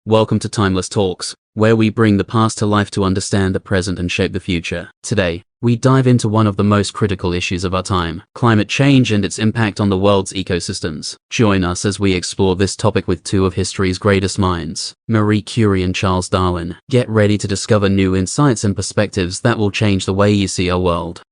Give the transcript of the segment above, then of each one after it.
Welcome to Timeless Talks, where we bring the past to life to understand the present and shape the future. Today, we dive into one of the most critical issues of our time, climate change and its impact on the world's ecosystems. Join us as we explore this topic with two of history's greatest minds, Marie Curie and Charles Darwin. Get ready to discover new insights and perspectives that will change the way you see our world.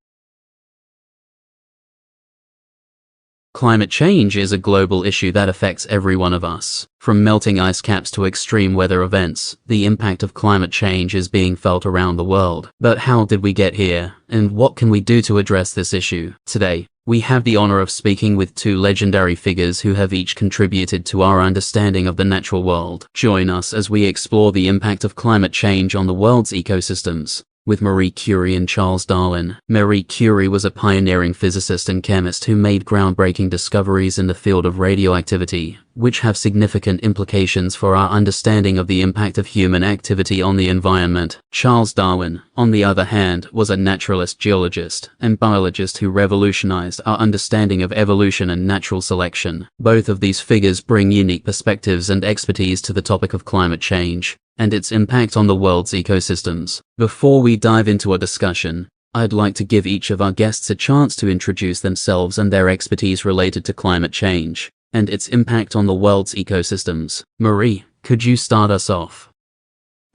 Climate change is a global issue that affects every one of us. From melting ice caps to extreme weather events, the impact of climate change is being felt around the world. But how did we get here, and what can we do to address this issue? Today, we have the honor of speaking with two legendary figures who have each contributed to our understanding of the natural world. Join us as we explore the impact of climate change on the world's ecosystems. With Marie Curie and Charles Darwin. Marie Curie was a pioneering physicist and chemist who made groundbreaking discoveries in the field of radioactivity, which have significant implications for our understanding of the impact of human activity on the environment. Charles Darwin, on the other hand, was a naturalist, geologist, and biologist who revolutionized our understanding of evolution and natural selection. Both of these figures bring unique perspectives and expertise to the topic of climate change and its impact on the world's ecosystems. Before we dive into a discussion, I'd like to give each of our guests a chance to introduce themselves and their expertise related to climate change and its impact on the world's ecosystems. Marie, could you start us off?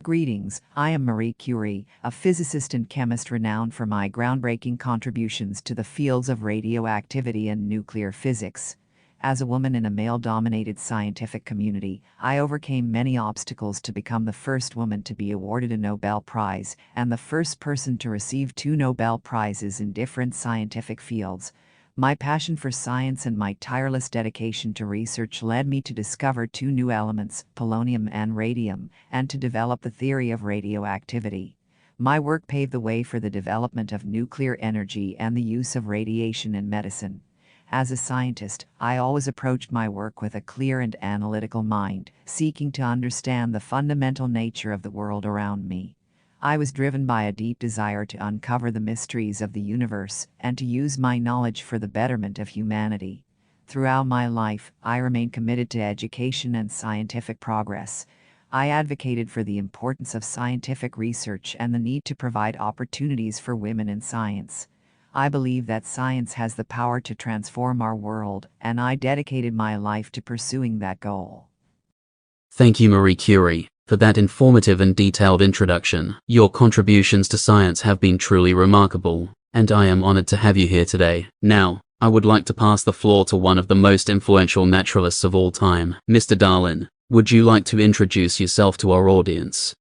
Greetings, I am Marie Curie, a physicist and chemist renowned for my groundbreaking contributions to the fields of radioactivity and nuclear physics. As a woman in a male-dominated scientific community, I overcame many obstacles to become the first woman to be awarded a Nobel Prize and the first person to receive 2 Nobel Prizes in different scientific fields. My passion for science and my tireless dedication to research led me to discover 2 new elements, polonium and radium, and to develop the theory of radioactivity. My work paved the way for the development of nuclear energy and the use of radiation in medicine. As a scientist, I always approached my work with a clear and analytical mind, seeking to understand the fundamental nature of the world around me. I was driven by a deep desire to uncover the mysteries of the universe and to use my knowledge for the betterment of humanity. Throughout my life, I remained committed to education and scientific progress. I advocated for the importance of scientific research and the need to provide opportunities for women in science. I believe that science has the power to transform our world, and I dedicated my life to pursuing that goal. Thank you, Marie Curie, for that informative and detailed introduction. Your contributions to science have been truly remarkable, and I am honored to have you here today. Now, I would like to pass the floor to one of the most influential naturalists of all time. Mr. Darwin, would you like to introduce yourself to our audience?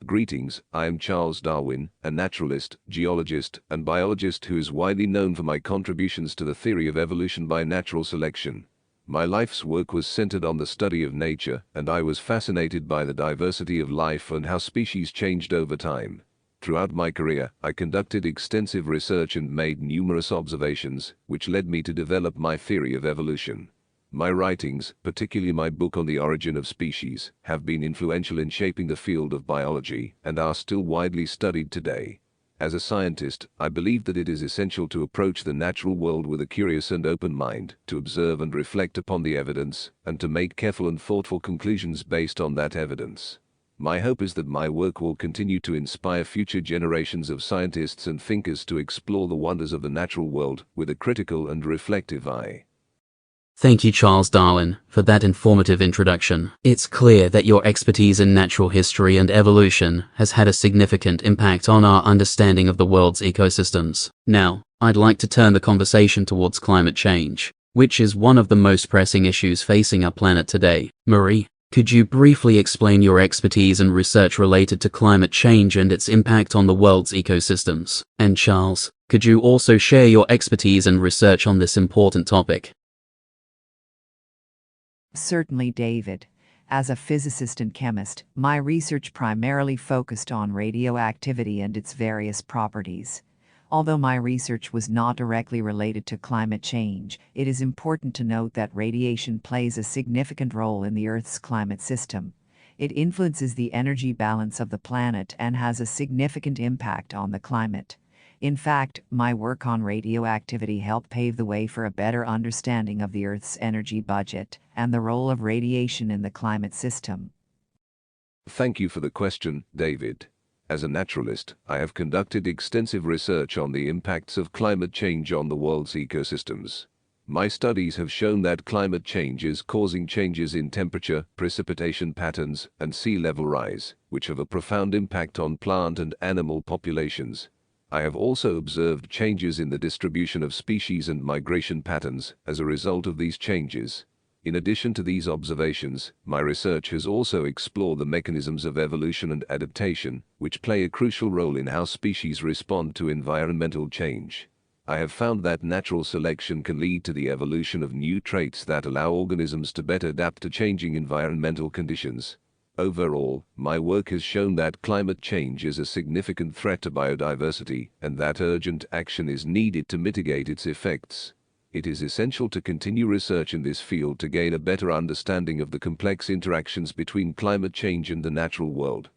Greetings, I am Charles Darwin, a naturalist, geologist, and biologist who is widely known for my contributions to the theory of evolution by natural selection. My life's work was centered on the study of nature, and I was fascinated by the diversity of life and how species changed over time. Throughout my career, I conducted extensive research and made numerous observations, which led me to develop my theory of evolution. My writings, particularly my book on the origin of species, have been influential in shaping the field of biology and are still widely studied today. As a scientist, I believe that it is essential to approach the natural world with a curious and open mind, to observe and reflect upon the evidence, and to make careful and thoughtful conclusions based on that evidence. My hope is that my work will continue to inspire future generations of scientists and thinkers to explore the wonders of the natural world with a critical and reflective eye. Thank you, Charles Darwin, for that informative introduction. It's clear that your expertise in natural history and evolution has had a significant impact on our understanding of the world's ecosystems. Now, I'd like to turn the conversation towards climate change, which is one of the most pressing issues facing our planet today. Marie, could you briefly explain your expertise and research related to climate change and its impact on the world's ecosystems? And Charles, could you also share your expertise and research on this important topic? Certainly, David. As a physicist and chemist, my research primarily focused on radioactivity and its various properties. Although my research was not directly related to climate change, it is important to note that radiation plays a significant role in the Earth's climate system. It influences the energy balance of the planet and has a significant impact on the climate. In fact, my work on radioactivity helped pave the way for a better understanding of the Earth's energy budget and the role of radiation in the climate system. Thank you for the question, David. As a naturalist, I have conducted extensive research on the impacts of climate change on the world's ecosystems. My studies have shown that climate change is causing changes in temperature, precipitation patterns, and sea level rise, which have a profound impact on plant and animal populations. I have also observed changes in the distribution of species and migration patterns as a result of these changes. In addition to these observations, my research has also explored the mechanisms of evolution and adaptation, which play a crucial role in how species respond to environmental change. I have found that natural selection can lead to the evolution of new traits that allow organisms to better adapt to changing environmental conditions. Overall, my work has shown that climate change is a significant threat to biodiversity and that urgent action is needed to mitigate its effects. It is essential to continue research in this field to gain a better understanding of the complex interactions between climate change and the natural world.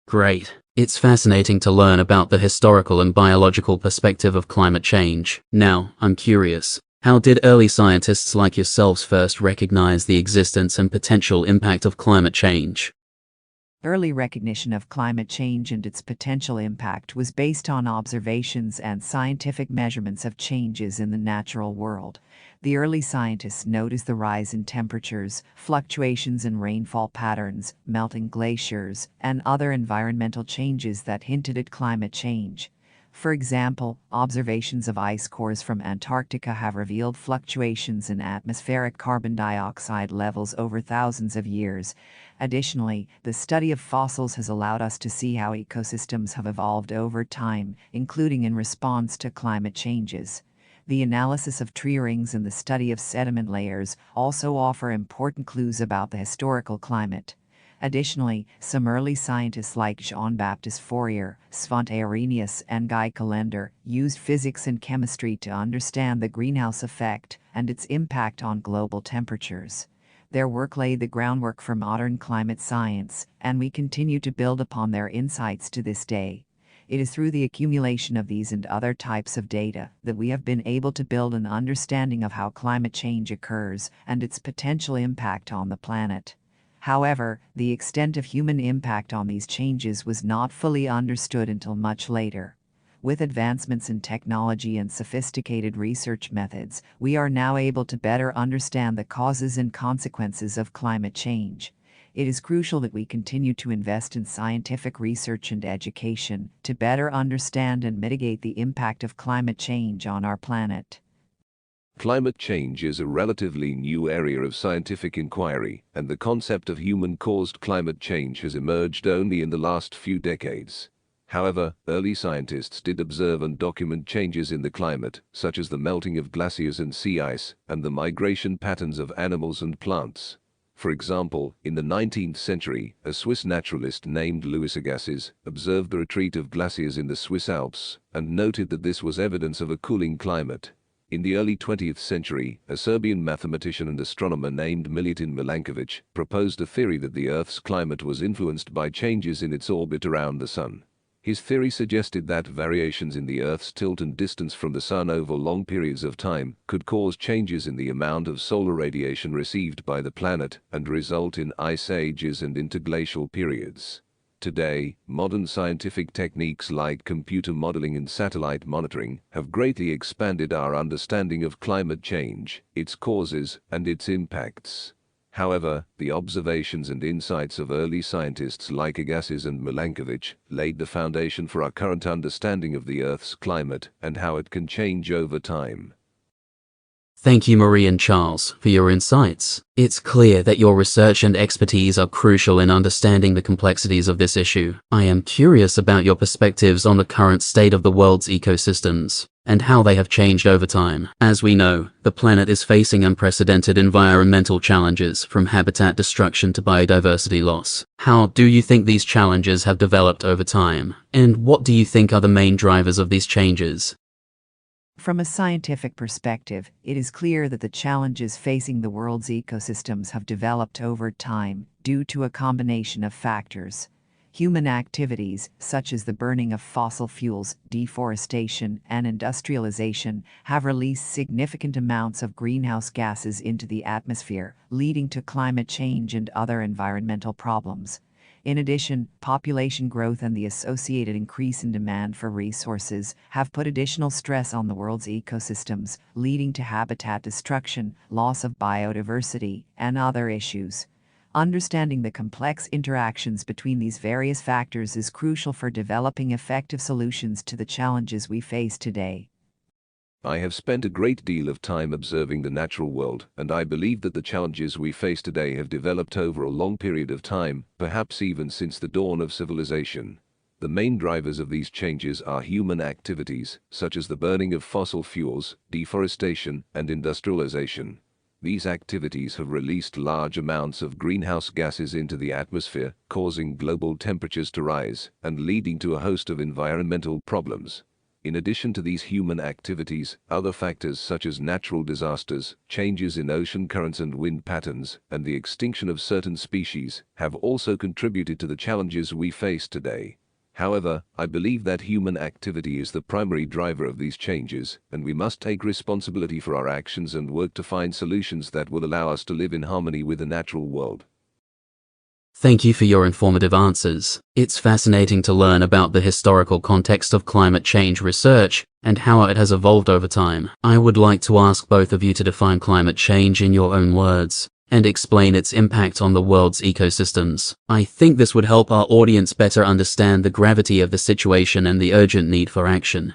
Great. It's fascinating to learn about the historical and biological perspective of climate change. Now, I'm curious. How did early scientists like yourselves first recognize the existence and potential impact of climate change? Early recognition of climate change and its potential impact was based on observations and scientific measurements of changes in the natural world. The early scientists noticed the rise in temperatures, fluctuations in rainfall patterns, melting glaciers, and other environmental changes that hinted at climate change. For example, observations of ice cores from Antarctica have revealed fluctuations in atmospheric carbon dioxide levels over thousands of years. Additionally, the study of fossils has allowed us to see how ecosystems have evolved over time, including in response to climate changes. The analysis of tree rings and the study of sediment layers also offer important clues about the historical climate. Additionally, some early scientists like Jean-Baptiste Fourier, Svante Arrhenius, and Guy Callendar used physics and chemistry to understand the greenhouse effect and its impact on global temperatures. Their work laid the groundwork for modern climate science, and we continue to build upon their insights to this day. It is through the accumulation of these and other types of data that we have been able to build an understanding of how climate change occurs and its potential impact on the planet. However, the extent of human impact on these changes was not fully understood until much later. With advancements in technology and sophisticated research methods, we are now able to better understand the causes and consequences of climate change. It is crucial that we continue to invest in scientific research and education to better understand and mitigate the impact of climate change on our planet. Climate change is a relatively new area of scientific inquiry, and the concept of human-caused climate change has emerged only in the last few decades. However, early scientists did observe and document changes in the climate, such as the melting of glaciers and sea ice, and the migration patterns of animals and plants. For example, in the 19th century, a Swiss naturalist named Louis Agassiz observed the retreat of glaciers in the Swiss Alps and noted that this was evidence of a cooling climate. In the early 20th century, a Serbian mathematician and astronomer named Milutin Milankovic proposed a theory that the Earth's climate was influenced by changes in its orbit around the Sun. His theory suggested that variations in the Earth's tilt and distance from the Sun over long periods of time could cause changes in the amount of solar radiation received by the planet and result in ice ages and interglacial periods. Today, modern scientific techniques like computer modeling and satellite monitoring have greatly expanded our understanding of climate change, its causes, and its impacts. However, the observations and insights of early scientists like Agassiz and Milankovic laid the foundation for our current understanding of the Earth's climate and how it can change over time. Thank you, Marie and Charles, for your insights. It's clear that your research and expertise are crucial in understanding the complexities of this issue. I am curious about your perspectives on the current state of the world's ecosystems and how they have changed over time. As we know, the planet is facing unprecedented environmental challenges, from habitat destruction to biodiversity loss. How do you think these challenges have developed over time, and what do you think are the main drivers of these changes? From a scientific perspective, it is clear that the challenges facing the world's ecosystems have developed over time due to a combination of factors. Human activities, such as the burning of fossil fuels, deforestation, and industrialization, have released significant amounts of greenhouse gases into the atmosphere, leading to climate change and other environmental problems. In addition, population growth and the associated increase in demand for resources have put additional stress on the world's ecosystems, leading to habitat destruction, loss of biodiversity, and other issues. Understanding the complex interactions between these various factors is crucial for developing effective solutions to the challenges we face today. I have spent a great deal of time observing the natural world, and I believe that the challenges we face today have developed over a long period of time, perhaps even since the dawn of civilization. The main drivers of these changes are human activities, such as the burning of fossil fuels, deforestation, and industrialization. These activities have released large amounts of greenhouse gases into the atmosphere, causing global temperatures to rise and leading to a host of environmental problems. In addition to these human activities, other factors such as natural disasters, changes in ocean currents and wind patterns, and the extinction of certain species have also contributed to the challenges we face today. However, I believe that human activity is the primary driver of these changes, and we must take responsibility for our actions and work to find solutions that will allow us to live in harmony with the natural world. Thank you for your informative answers. It's fascinating to learn about the historical context of climate change research and how it has evolved over time. I would like to ask both of you to define climate change in your own words and explain its impact on the world's ecosystems. I think this would help our audience better understand the gravity of the situation and the urgent need for action.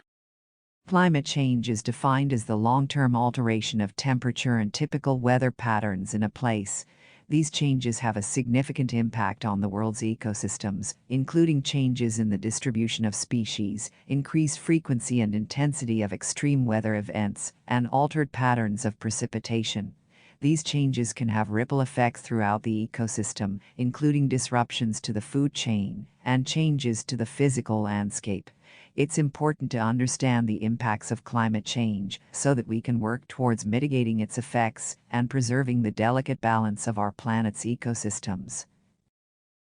Climate change is defined as the long-term alteration of temperature and typical weather patterns in a place. These changes have a significant impact on the world's ecosystems, including changes in the distribution of species, increased frequency and intensity of extreme weather events, and altered patterns of precipitation. These changes can have ripple effects throughout the ecosystem, including disruptions to the food chain and changes to the physical landscape. It's important to understand the impacts of climate change so that we can work towards mitigating its effects and preserving the delicate balance of our planet's ecosystems.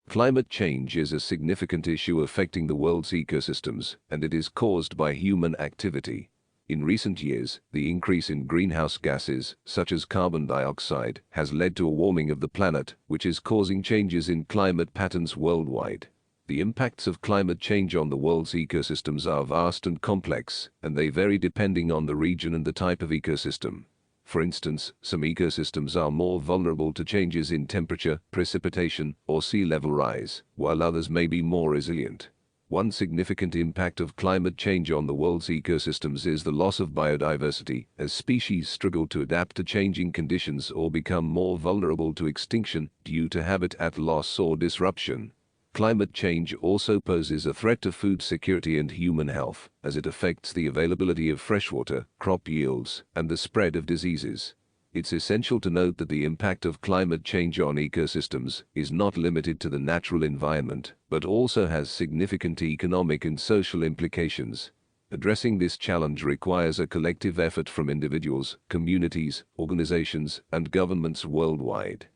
Climate change is a significant issue affecting the world's ecosystems, and it is caused by human activity. In recent years, the increase in greenhouse gases, such as carbon dioxide, has led to a warming of the planet, which is causing changes in climate patterns worldwide. The impacts of climate change on the world's ecosystems are vast and complex, and they vary depending on the region and the type of ecosystem. For instance, some ecosystems are more vulnerable to changes in temperature, precipitation, or sea level rise, while others may be more resilient. One significant impact of climate change on the world's ecosystems is the loss of biodiversity, as species struggle to adapt to changing conditions or become more vulnerable to extinction due to habitat loss or disruption. Climate change also poses a threat to food security and human health, as it affects the availability of freshwater, crop yields, and the spread of diseases. It's essential to note that the impact of climate change on ecosystems is not limited to the natural environment, but also has significant economic and social implications. Addressing this challenge requires a collective effort from individuals, communities, organizations, and governments worldwide.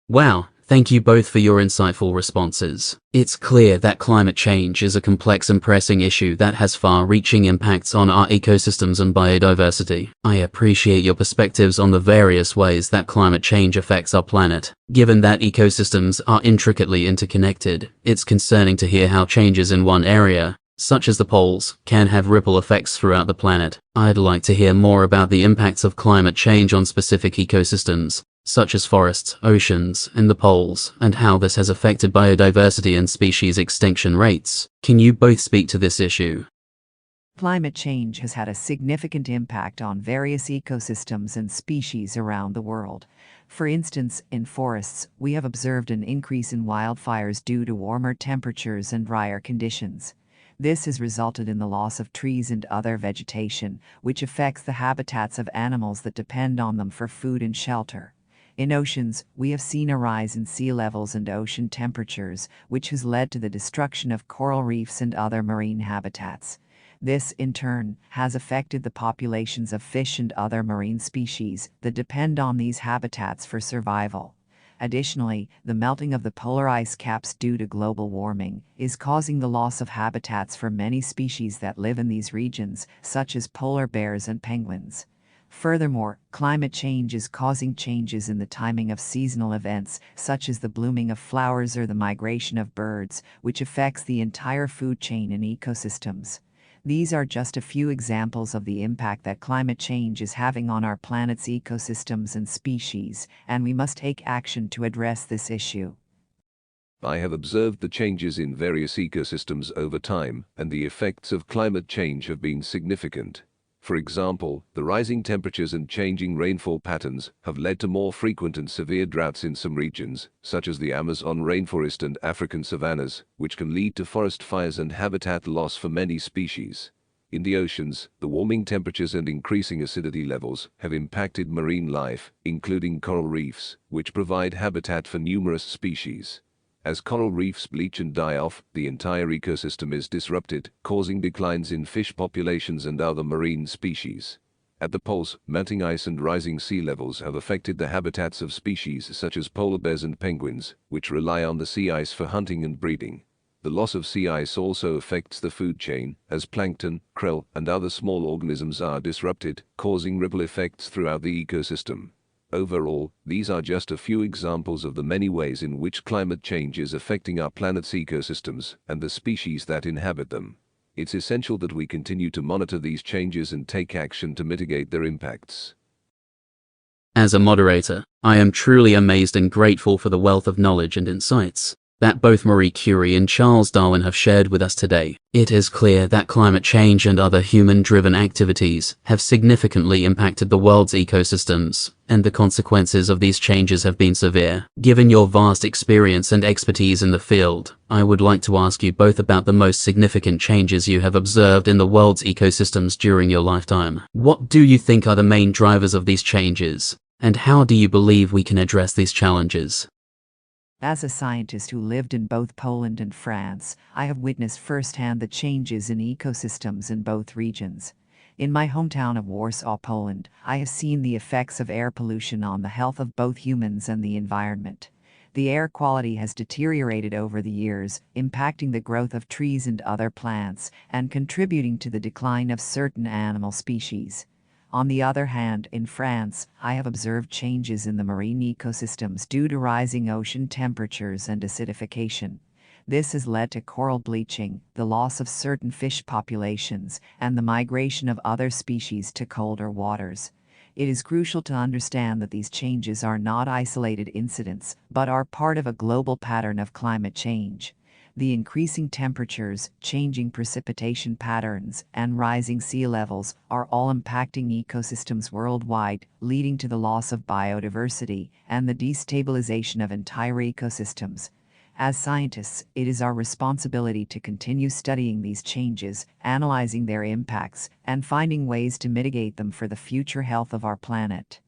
Wow, thank you both for your insightful responses. It's clear that climate change is a complex and pressing issue that has far-reaching impacts on our ecosystems and biodiversity. I appreciate your perspectives on the various ways that climate change affects our planet. Given that ecosystems are intricately interconnected, it's concerning to hear how changes in one area, such as the poles, can have ripple effects throughout the planet. I'd like to hear more about the impacts of climate change on specific ecosystems, such as forests, oceans, and the poles, and how this has affected biodiversity and species extinction rates. Can you both speak to this issue? Climate change has had a significant impact on various ecosystems and species around the world. For instance, in forests, we have observed an increase in wildfires due to warmer temperatures and drier conditions. This has resulted in the loss of trees and other vegetation, which affects the habitats of animals that depend on them for food and shelter. In oceans, we have seen a rise in sea levels and ocean temperatures, which has led to the destruction of coral reefs and other marine habitats. This, in turn, has affected the populations of fish and other marine species that depend on these habitats for survival. Additionally, the melting of the polar ice caps due to global warming is causing the loss of habitats for many species that live in these regions, such as polar bears and penguins. Furthermore, climate change is causing changes in the timing of seasonal events, such as the blooming of flowers or the migration of birds, which affects the entire food chain and ecosystems. These are just a few examples of the impact that climate change is having on our planet's ecosystems and species, and we must take action to address this issue. I have observed the changes in various ecosystems over time, and the effects of climate change have been significant. For example, the rising temperatures and changing rainfall patterns have led to more frequent and severe droughts in some regions, such as the Amazon rainforest and African savannas, which can lead to forest fires and habitat loss for many species. In the oceans, the warming temperatures and increasing acidity levels have impacted marine life, including coral reefs, which provide habitat for numerous species. As coral reefs bleach and die off, the entire ecosystem is disrupted, causing declines in fish populations and other marine species. At the poles, melting ice and rising sea levels have affected the habitats of species such as polar bears and penguins, which rely on the sea ice for hunting and breeding. The loss of sea ice also affects the food chain, as plankton, krill, and other small organisms are disrupted, causing ripple effects throughout the ecosystem. Overall, these are just a few examples of the many ways in which climate change is affecting our planet's ecosystems and the species that inhabit them. It's essential that we continue to monitor these changes and take action to mitigate their impacts. As a moderator, I am truly amazed and grateful for the wealth of knowledge and insights that both Marie Curie and Charles Darwin have shared with us today. It is clear that climate change and other human-driven activities have significantly impacted the world's ecosystems, and the consequences of these changes have been severe. Given your vast experience and expertise in the field, I would like to ask you both about the most significant changes you have observed in the world's ecosystems during your lifetime. What do you think are the main drivers of these changes, and how do you believe we can address these challenges? As a scientist who lived in both Poland and France, I have witnessed firsthand the changes in ecosystems in both regions. In my hometown of Warsaw, Poland, I have seen the effects of air pollution on the health of both humans and the environment. The air quality has deteriorated over the years, impacting the growth of trees and other plants, and contributing to the decline of certain animal species. On the other hand, in France, I have observed changes in the marine ecosystems due to rising ocean temperatures and acidification. This has led to coral bleaching, the loss of certain fish populations, and the migration of other species to colder waters. It is crucial to understand that these changes are not isolated incidents, but are part of a global pattern of climate change. The increasing temperatures, changing precipitation patterns, and rising sea levels are all impacting ecosystems worldwide, leading to the loss of biodiversity and the destabilization of entire ecosystems. As scientists, it is our responsibility to continue studying these changes, analyzing their impacts, and finding ways to mitigate them for the future health of our planet.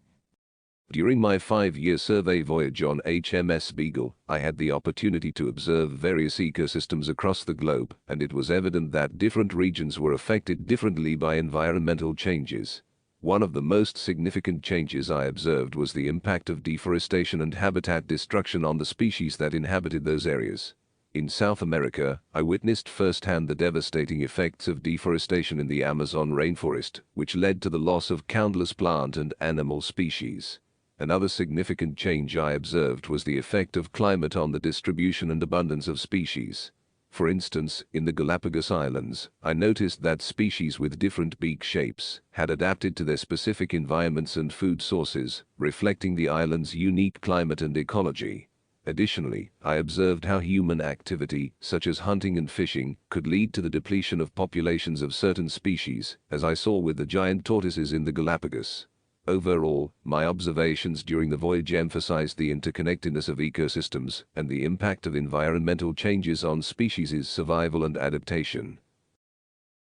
During my 5-year survey voyage on HMS Beagle, I had the opportunity to observe various ecosystems across the globe, and it was evident that different regions were affected differently by environmental changes. One of the most significant changes I observed was the impact of deforestation and habitat destruction on the species that inhabited those areas. In South America, I witnessed firsthand the devastating effects of deforestation in the Amazon rainforest, which led to the loss of countless plant and animal species. Another significant change I observed was the effect of climate on the distribution and abundance of species. For instance, in the Galapagos Islands, I noticed that species with different beak shapes had adapted to their specific environments and food sources, reflecting the island's unique climate and ecology. Additionally, I observed how human activity, such as hunting and fishing, could lead to the depletion of populations of certain species, as I saw with the giant tortoises in the Galapagos. Overall, my observations during the voyage emphasized the interconnectedness of ecosystems and the impact of environmental changes on species' survival and adaptation.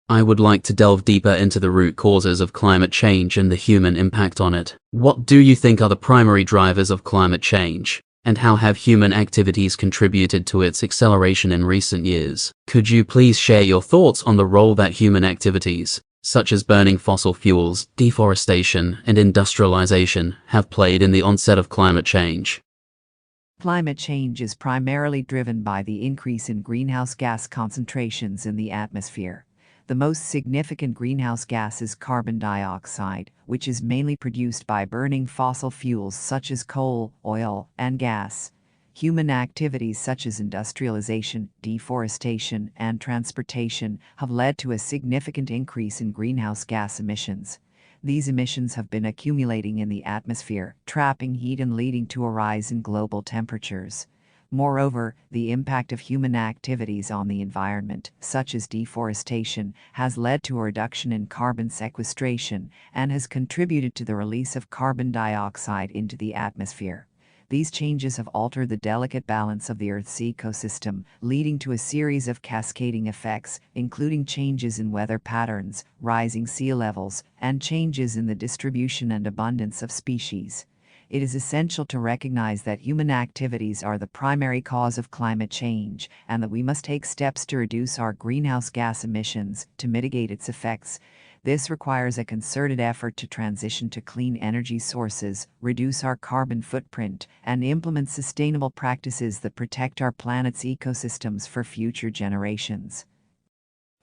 I would like to delve deeper into the root causes of climate change and the human impact on it. What do you think are the primary drivers of climate change, and how have human activities contributed to its acceleration in recent years? Could you please share your thoughts on the role that human activities, such as burning fossil fuels, deforestation, and industrialization, have played in the onset of climate change? Climate change is primarily driven by the increase in greenhouse gas concentrations in the atmosphere. The most significant greenhouse gas is carbon dioxide, which is mainly produced by burning fossil fuels such as coal, oil, and gas. Human activities such as industrialization, deforestation, and transportation have led to a significant increase in greenhouse gas emissions. These emissions have been accumulating in the atmosphere, trapping heat and leading to a rise in global temperatures. Moreover, the impact of human activities on the environment, such as deforestation, has led to a reduction in carbon sequestration and has contributed to the release of carbon dioxide into the atmosphere. These changes have altered the delicate balance of the Earth's ecosystem, leading to a series of cascading effects, including changes in weather patterns, rising sea levels, and changes in the distribution and abundance of species. It is essential to recognize that human activities are the primary cause of climate change and that we must take steps to reduce our greenhouse gas emissions to mitigate its effects. This requires a concerted effort to transition to clean energy sources, reduce our carbon footprint, and implement sustainable practices that protect our planet's ecosystems for future generations.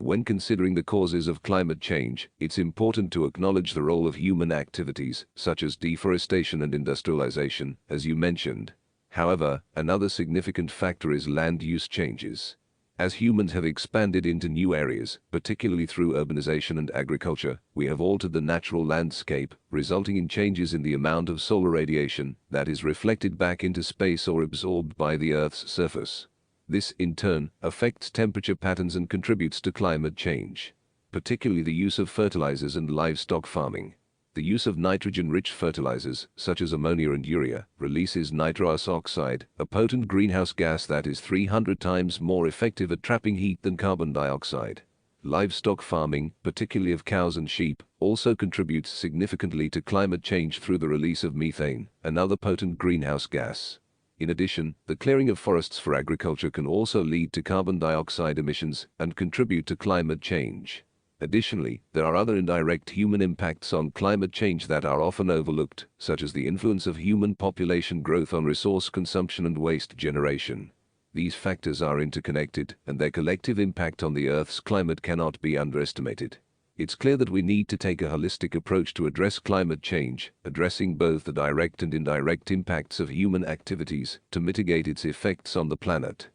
When considering the causes of climate change, it's important to acknowledge the role of human activities, such as deforestation and industrialization, as you mentioned. However, another significant factor is land use changes. As humans have expanded into new areas, particularly through urbanization and agriculture, we have altered the natural landscape, resulting in changes in the amount of solar radiation that is reflected back into space or absorbed by the Earth's surface. This, in turn, affects temperature patterns and contributes to climate change, particularly the use of fertilizers and livestock farming. The use of nitrogen-rich fertilizers, such as ammonia and urea, releases nitrous oxide, a potent greenhouse gas that is 300 times more effective at trapping heat than carbon dioxide. Livestock farming, particularly of cows and sheep, also contributes significantly to climate change through the release of methane, another potent greenhouse gas. In addition, the clearing of forests for agriculture can also lead to carbon dioxide emissions and contribute to climate change. Additionally, there are other indirect human impacts on climate change that are often overlooked, such as the influence of human population growth on resource consumption and waste generation. These factors are interconnected, and their collective impact on the Earth's climate cannot be underestimated. It's clear that we need to take a holistic approach to address climate change, addressing both the direct and indirect impacts of human activities to mitigate its effects on the planet.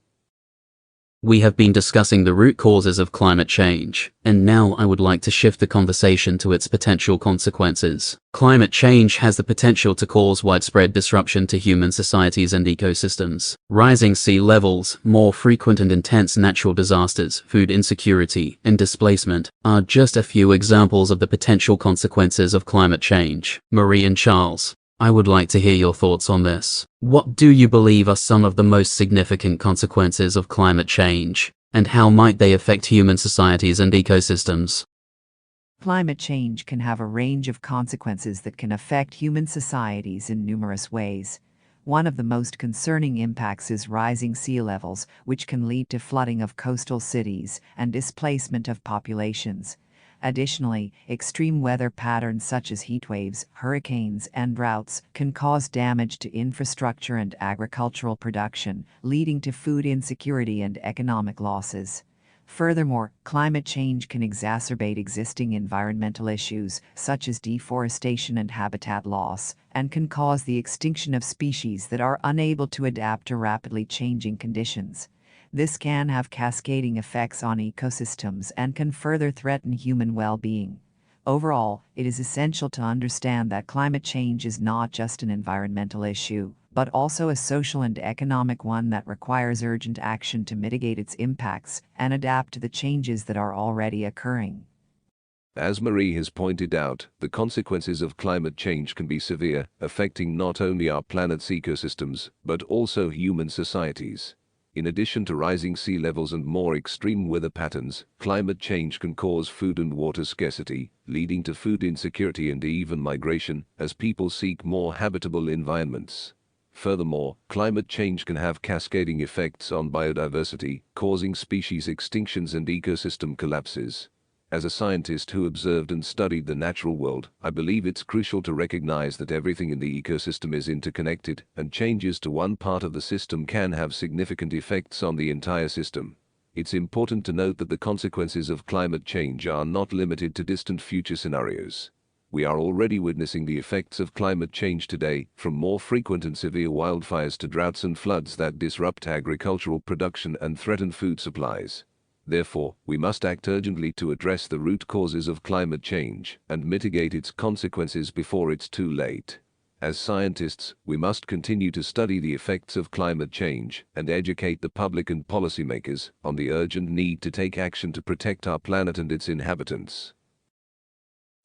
We have been discussing the root causes of climate change, and now I would like to shift the conversation to its potential consequences. Climate change has the potential to cause widespread disruption to human societies and ecosystems. Rising sea levels, more frequent and intense natural disasters, food insecurity, and displacement are just a few examples of the potential consequences of climate change. Marie and Charles, I would like to hear your thoughts on this. What do you believe are some of the most significant consequences of climate change, and how might they affect human societies and ecosystems? Climate change can have a range of consequences that can affect human societies in numerous ways. One of the most concerning impacts is rising sea levels, which can lead to flooding of coastal cities and displacement of populations. Additionally, extreme weather patterns such as heatwaves, hurricanes, and droughts can cause damage to infrastructure and agricultural production, leading to food insecurity and economic losses. Furthermore, climate change can exacerbate existing environmental issues, such as deforestation and habitat loss, and can cause the extinction of species that are unable to adapt to rapidly changing conditions. This can have cascading effects on ecosystems and can further threaten human well-being. Overall, it is essential to understand that climate change is not just an environmental issue, but also a social and economic one that requires urgent action to mitigate its impacts and adapt to the changes that are already occurring. As Marie has pointed out, the consequences of climate change can be severe, affecting not only our planet's ecosystems, but also human societies. In addition to rising sea levels and more extreme weather patterns, climate change can cause food and water scarcity, leading to food insecurity and even migration, as people seek more habitable environments. Furthermore, climate change can have cascading effects on biodiversity, causing species extinctions and ecosystem collapses. As a scientist who observed and studied the natural world, I believe it's crucial to recognize that everything in the ecosystem is interconnected, and changes to one part of the system can have significant effects on the entire system. It's important to note that the consequences of climate change are not limited to distant future scenarios. We are already witnessing the effects of climate change today, from more frequent and severe wildfires to droughts and floods that disrupt agricultural production and threaten food supplies. Therefore, we must act urgently to address the root causes of climate change and mitigate its consequences before it's too late. As scientists, we must continue to study the effects of climate change and educate the public and policymakers on the urgent need to take action to protect our planet and its inhabitants.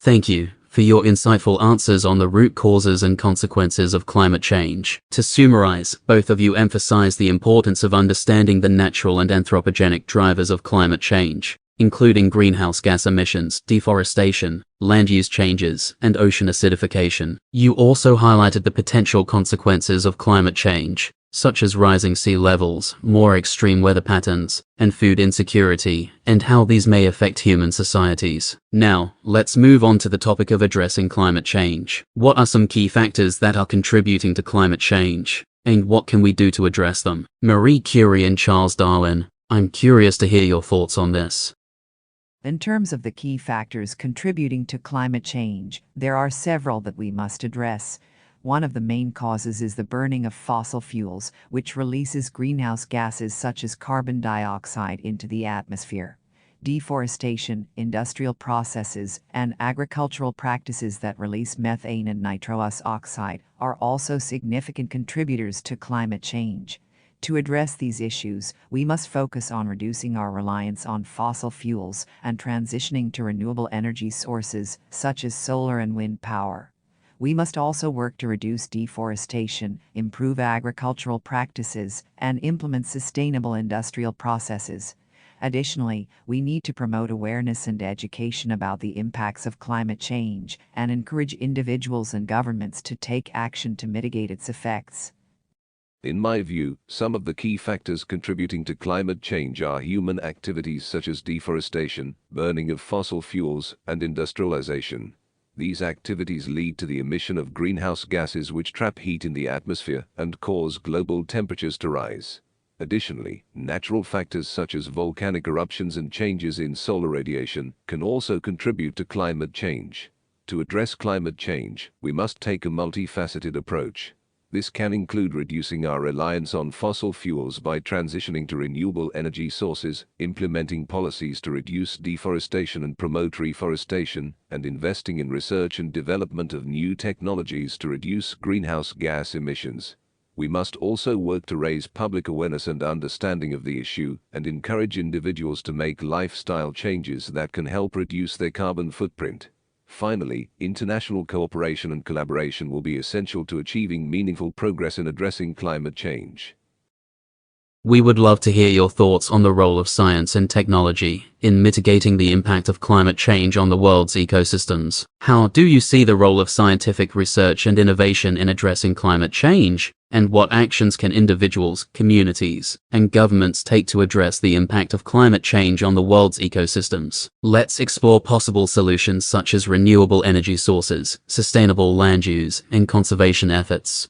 Thank you for your insightful answers on the root causes and consequences of climate change. To summarize, both of you emphasize the importance of understanding the natural and anthropogenic drivers of climate change, including greenhouse gas emissions, deforestation, land use changes, and ocean acidification. You also highlighted the potential consequences of climate change, such as rising sea levels, more extreme weather patterns, and food insecurity, and how these may affect human societies. Now, let's move on to the topic of addressing climate change. What are some key factors that are contributing to climate change, and what can we do to address them? Marie Curie and Charles Darwin, I'm curious to hear your thoughts on this. In terms of the key factors contributing to climate change, there are several that we must address. One of the main causes is the burning of fossil fuels, which releases greenhouse gases such as carbon dioxide into the atmosphere. Deforestation, industrial processes, and agricultural practices that release methane and nitrous oxide are also significant contributors to climate change. To address these issues, we must focus on reducing our reliance on fossil fuels and transitioning to renewable energy sources such as solar and wind power. We must also work to reduce deforestation, improve agricultural practices, and implement sustainable industrial processes. Additionally, we need to promote awareness and education about the impacts of climate change and encourage individuals and governments to take action to mitigate its effects. In my view, some of the key factors contributing to climate change are human activities such as deforestation, burning of fossil fuels, and industrialization. These activities lead to the emission of greenhouse gases which trap heat in the atmosphere and cause global temperatures to rise. Additionally, natural factors such as volcanic eruptions and changes in solar radiation can also contribute to climate change. To address climate change, we must take a multifaceted approach. This can include reducing our reliance on fossil fuels by transitioning to renewable energy sources, implementing policies to reduce deforestation and promote reforestation, and investing in research and development of new technologies to reduce greenhouse gas emissions. We must also work to raise public awareness and understanding of the issue and encourage individuals to make lifestyle changes that can help reduce their carbon footprint. Finally, international cooperation and collaboration will be essential to achieving meaningful progress in addressing climate change. We would love to hear your thoughts on the role of science and technology in mitigating the impact of climate change on the world's ecosystems. How do you see the role of scientific research and innovation in addressing climate change? And what actions can individuals, communities, and governments take to address the impact of climate change on the world's ecosystems? Let's explore possible solutions such as renewable energy sources, sustainable land use, and conservation efforts.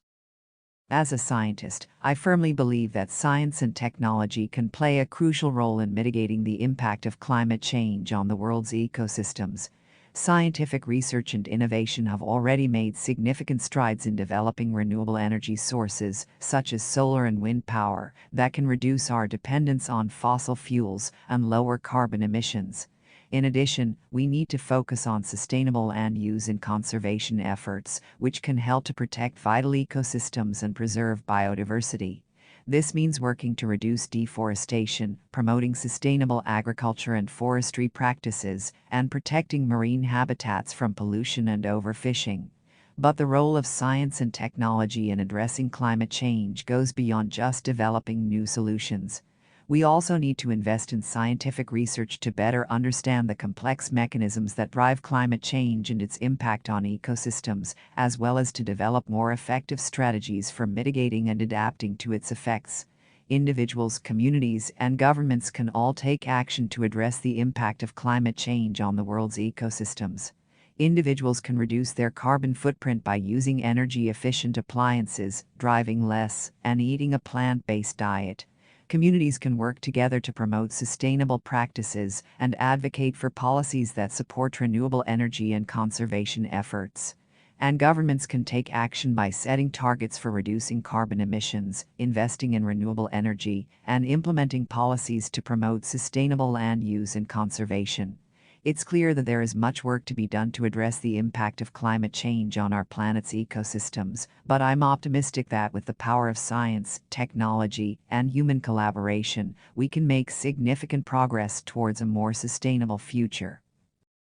As a scientist, I firmly believe that science and technology can play a crucial role in mitigating the impact of climate change on the world's ecosystems. Scientific research and innovation have already made significant strides in developing renewable energy sources, such as solar and wind power, that can reduce our dependence on fossil fuels and lower carbon emissions. In addition, we need to focus on sustainable land use and conservation efforts, which can help to protect vital ecosystems and preserve biodiversity. This means working to reduce deforestation, promoting sustainable agriculture and forestry practices, and protecting marine habitats from pollution and overfishing. But the role of science and technology in addressing climate change goes beyond just developing new solutions. We also need to invest in scientific research to better understand the complex mechanisms that drive climate change and its impact on ecosystems, as well as to develop more effective strategies for mitigating and adapting to its effects. Individuals, communities, and governments can all take action to address the impact of climate change on the world's ecosystems. Individuals can reduce their carbon footprint by using energy-efficient appliances, driving less, and eating a plant-based diet. Communities can work together to promote sustainable practices and advocate for policies that support renewable energy and conservation efforts. And governments can take action by setting targets for reducing carbon emissions, investing in renewable energy, and implementing policies to promote sustainable land use and conservation. It's clear that there is much work to be done to address the impact of climate change on our planet's ecosystems, but I'm optimistic that with the power of science, technology, and human collaboration, we can make significant progress towards a more sustainable future.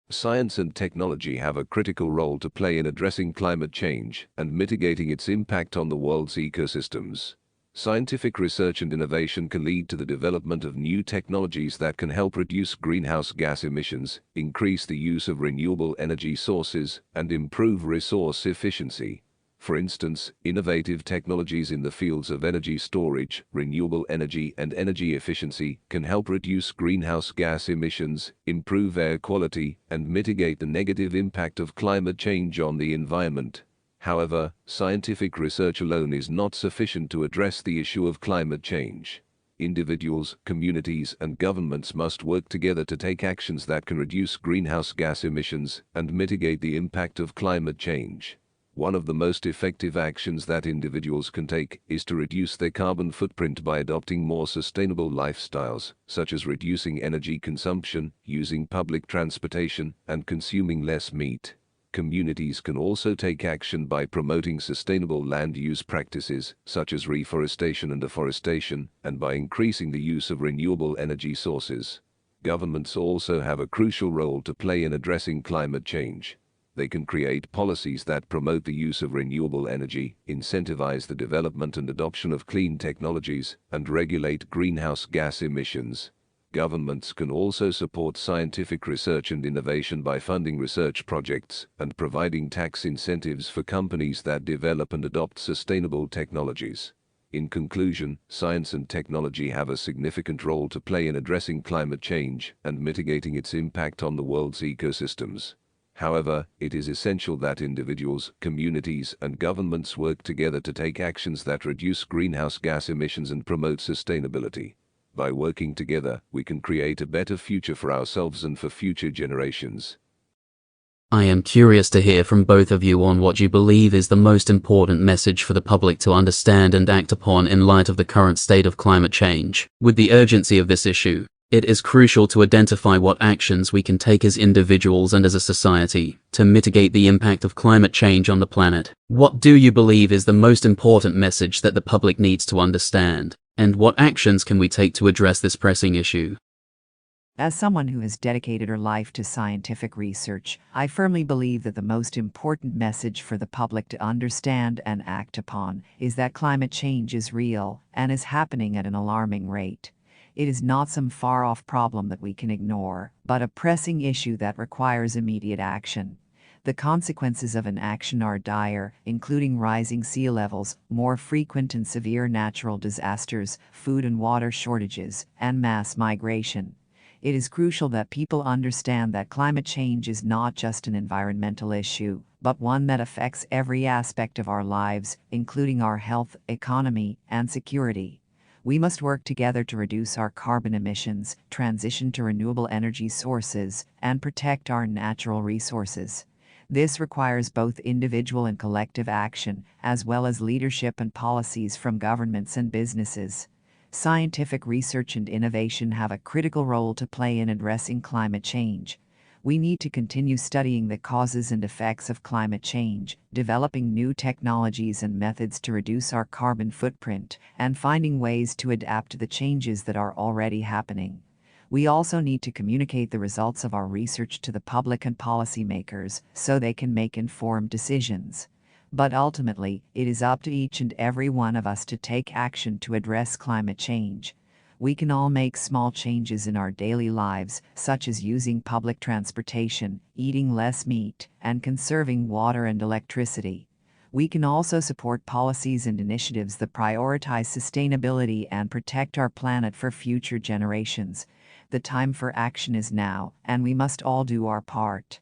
Science and technology have a critical role to play in addressing climate change and mitigating its impact on the world's ecosystems. Scientific research and innovation can lead to the development of new technologies that can help reduce greenhouse gas emissions, increase the use of renewable energy sources, and improve resource efficiency. For instance, innovative technologies in the fields of energy storage, renewable energy, and energy efficiency can help reduce greenhouse gas emissions, improve air quality, and mitigate the negative impact of climate change on the environment. However, scientific research alone is not sufficient to address the issue of climate change. Individuals, communities, and governments must work together to take actions that can reduce greenhouse gas emissions and mitigate the impact of climate change. One of the most effective actions that individuals can take is to reduce their carbon footprint by adopting more sustainable lifestyles, such as reducing energy consumption, using public transportation, and consuming less meat. Communities can also take action by promoting sustainable land use practices, such as reforestation and afforestation, and by increasing the use of renewable energy sources. Governments also have a crucial role to play in addressing climate change. They can create policies that promote the use of renewable energy, incentivize the development and adoption of clean technologies, and regulate greenhouse gas emissions. Governments can also support scientific research and innovation by funding research projects and providing tax incentives for companies that develop and adopt sustainable technologies. In conclusion, science and technology have a significant role to play in addressing climate change and mitigating its impact on the world's ecosystems. However, it is essential that individuals, communities, and governments work together to take actions that reduce greenhouse gas emissions and promote sustainability. By working together, we can create a better future for ourselves and for future generations. I am curious to hear from both of you on what you believe is the most important message for the public to understand and act upon in light of the current state of climate change. With the urgency of this issue, it is crucial to identify what actions we can take as individuals and as a society to mitigate the impact of climate change on the planet. What do you believe is the most important message that the public needs to understand? And what actions can we take to address this pressing issue? As someone who has dedicated her life to scientific research, I firmly believe that the most important message for the public to understand and act upon is that climate change is real and is happening at an alarming rate. It is not some far-off problem that we can ignore, but a pressing issue that requires immediate action. The consequences of inaction are dire, including rising sea levels, more frequent and severe natural disasters, food and water shortages, and mass migration. It is crucial that people understand that climate change is not just an environmental issue, but one that affects every aspect of our lives, including our health, economy, and security. We must work together to reduce our carbon emissions, transition to renewable energy sources, and protect our natural resources. This requires both individual and collective action, as well as leadership and policies from governments and businesses. Scientific research and innovation have a critical role to play in addressing climate change. We need to continue studying the causes and effects of climate change, developing new technologies and methods to reduce our carbon footprint, and finding ways to adapt to the changes that are already happening. We also need to communicate the results of our research to the public and policymakers so they can make informed decisions. But ultimately, it is up to each and every one of us to take action to address climate change. We can all make small changes in our daily lives, such as using public transportation, eating less meat, and conserving water and electricity. We can also support policies and initiatives that prioritize sustainability and protect our planet for future generations. The time for action is now, and we must all do our part.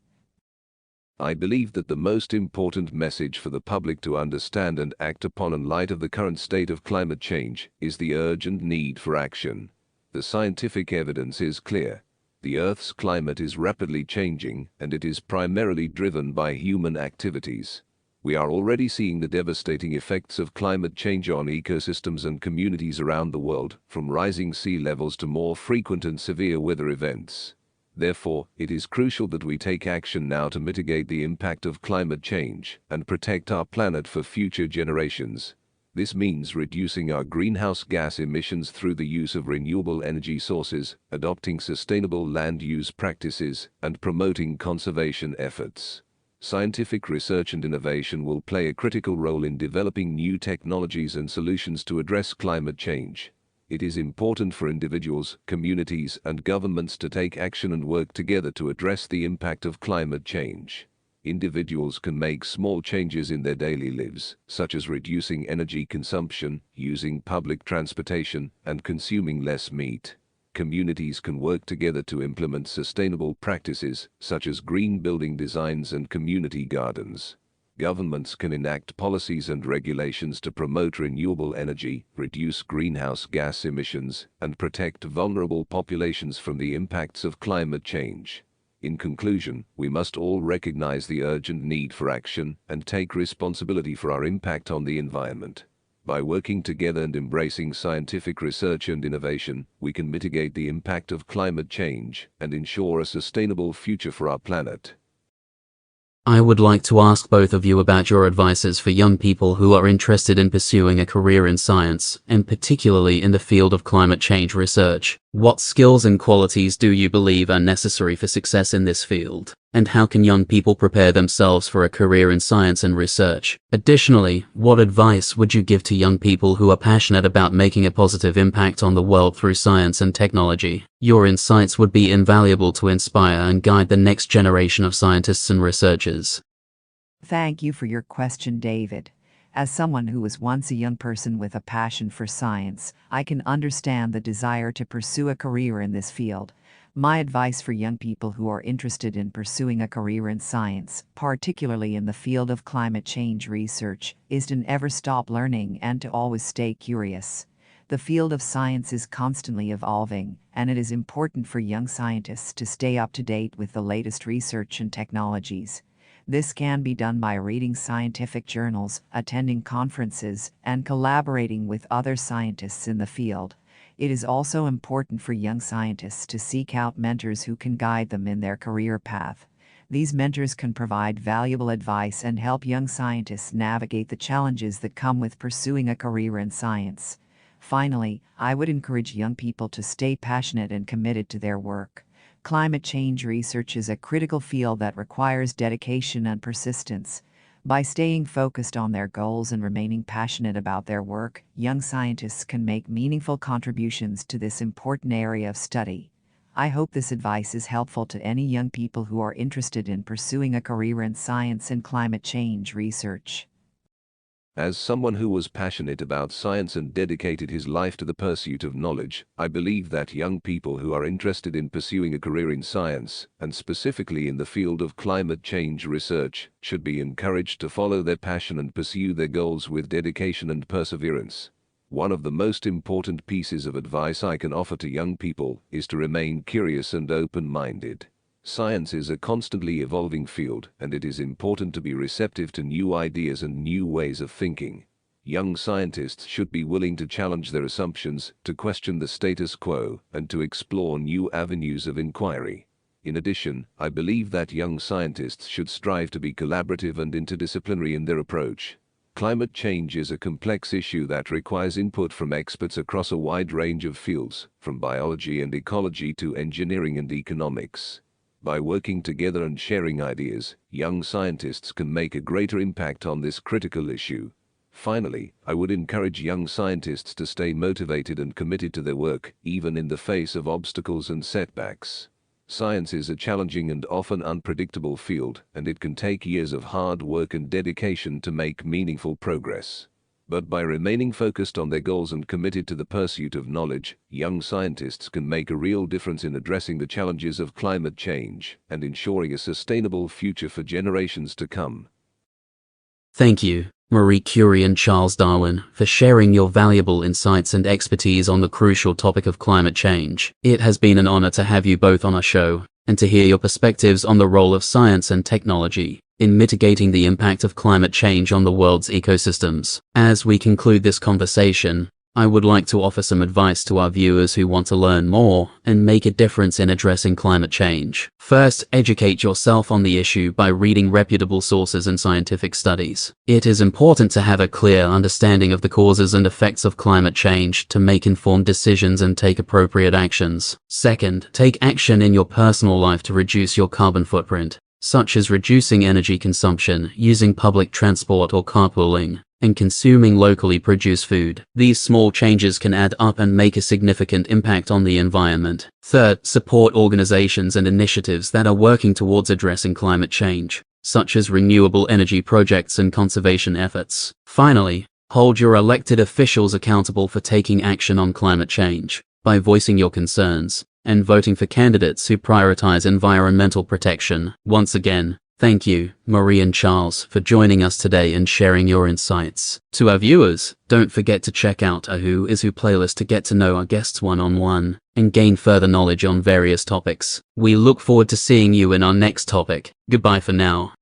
I believe that the most important message for the public to understand and act upon in light of the current state of climate change is the urgent need for action. The scientific evidence is clear. The Earth's climate is rapidly changing, and it is primarily driven by human activities. We are already seeing the devastating effects of climate change on ecosystems and communities around the world, from rising sea levels to more frequent and severe weather events. Therefore, it is crucial that we take action now to mitigate the impact of climate change and protect our planet for future generations. This means reducing our greenhouse gas emissions through the use of renewable energy sources, adopting sustainable land use practices, and promoting conservation efforts. Scientific research and innovation will play a critical role in developing new technologies and solutions to address climate change. It is important for individuals, communities, and governments to take action and work together to address the impact of climate change. Individuals can make small changes in their daily lives, such as reducing energy consumption, using public transportation, and consuming less meat. Communities can work together to implement sustainable practices, such as green building designs and community gardens. Governments can enact policies and regulations to promote renewable energy, reduce greenhouse gas emissions, and protect vulnerable populations from the impacts of climate change. In conclusion, we must all recognize the urgent need for action and take responsibility for our impact on the environment. By working together and embracing scientific research and innovation, we can mitigate the impact of climate change and ensure a sustainable future for our planet. I would like to ask both of you about your advices for young people who are interested in pursuing a career in science, and particularly in the field of climate change research. What skills and qualities do you believe are necessary for success in this field? And how can young people prepare themselves for a career in science and research? Additionally, what advice would you give to young people who are passionate about making a positive impact on the world through science and technology? Your insights would be invaluable to inspire and guide the next generation of scientists and researchers. Thank you for your question, David. As someone who was once a young person with a passion for science, I can understand the desire to pursue a career in this field. My advice for young people who are interested in pursuing a career in science, particularly in the field of climate change research, is to never stop learning and to always stay curious. The field of science is constantly evolving, and it is important for young scientists to stay up to date with the latest research and technologies. This can be done by reading scientific journals, attending conferences, and collaborating with other scientists in the field. It is also important for young scientists to seek out mentors who can guide them in their career path. These mentors can provide valuable advice and help young scientists navigate the challenges that come with pursuing a career in science. Finally, I would encourage young people to stay passionate and committed to their work. Climate change research is a critical field that requires dedication and persistence. By staying focused on their goals and remaining passionate about their work, young scientists can make meaningful contributions to this important area of study. I hope this advice is helpful to any young people who are interested in pursuing a career in science and climate change research. As someone who was passionate about science and dedicated his life to the pursuit of knowledge, I believe that young people who are interested in pursuing a career in science, and specifically in the field of climate change research, should be encouraged to follow their passion and pursue their goals with dedication and perseverance. One of the most important pieces of advice I can offer to young people is to remain curious and open-minded. Science is a constantly evolving field, and it is important to be receptive to new ideas and new ways of thinking. Young scientists should be willing to challenge their assumptions, to question the status quo, and to explore new avenues of inquiry. In addition, I believe that young scientists should strive to be collaborative and interdisciplinary in their approach. Climate change is a complex issue that requires input from experts across a wide range of fields, from biology and ecology to engineering and economics. By working together and sharing ideas, young scientists can make a greater impact on this critical issue. Finally, I would encourage young scientists to stay motivated and committed to their work, even in the face of obstacles and setbacks. Science is a challenging and often unpredictable field, and it can take years of hard work and dedication to make meaningful progress. But by remaining focused on their goals and committed to the pursuit of knowledge, young scientists can make a real difference in addressing the challenges of climate change and ensuring a sustainable future for generations to come. Thank you, Marie Curie and Charles Darwin, for sharing your valuable insights and expertise on the crucial topic of climate change. It has been an honor to have you both on our show, and to hear your perspectives on the role of science and technology in mitigating the impact of climate change on the world's ecosystems. As we conclude this conversation, I would like to offer some advice to our viewers who want to learn more and make a difference in addressing climate change. First, educate yourself on the issue by reading reputable sources and scientific studies. It is important to have a clear understanding of the causes and effects of climate change to make informed decisions and take appropriate actions. Second, take action in your personal life to reduce your carbon footprint, such as reducing energy consumption, using public transport or carpooling, and consuming locally produced food. These small changes can add up and make a significant impact on the environment. Third, support organizations and initiatives that are working towards addressing climate change, such as renewable energy projects and conservation efforts. Finally, hold your elected officials accountable for taking action on climate change by voicing your concerns and voting for candidates who prioritize environmental protection. Once again, thank you, Marie and Charles, for joining us today and sharing your insights. To our viewers, don't forget to check out our Who is Who playlist to get to know our guests one-on-one and gain further knowledge on various topics. We look forward to seeing you in our next topic. Goodbye for now.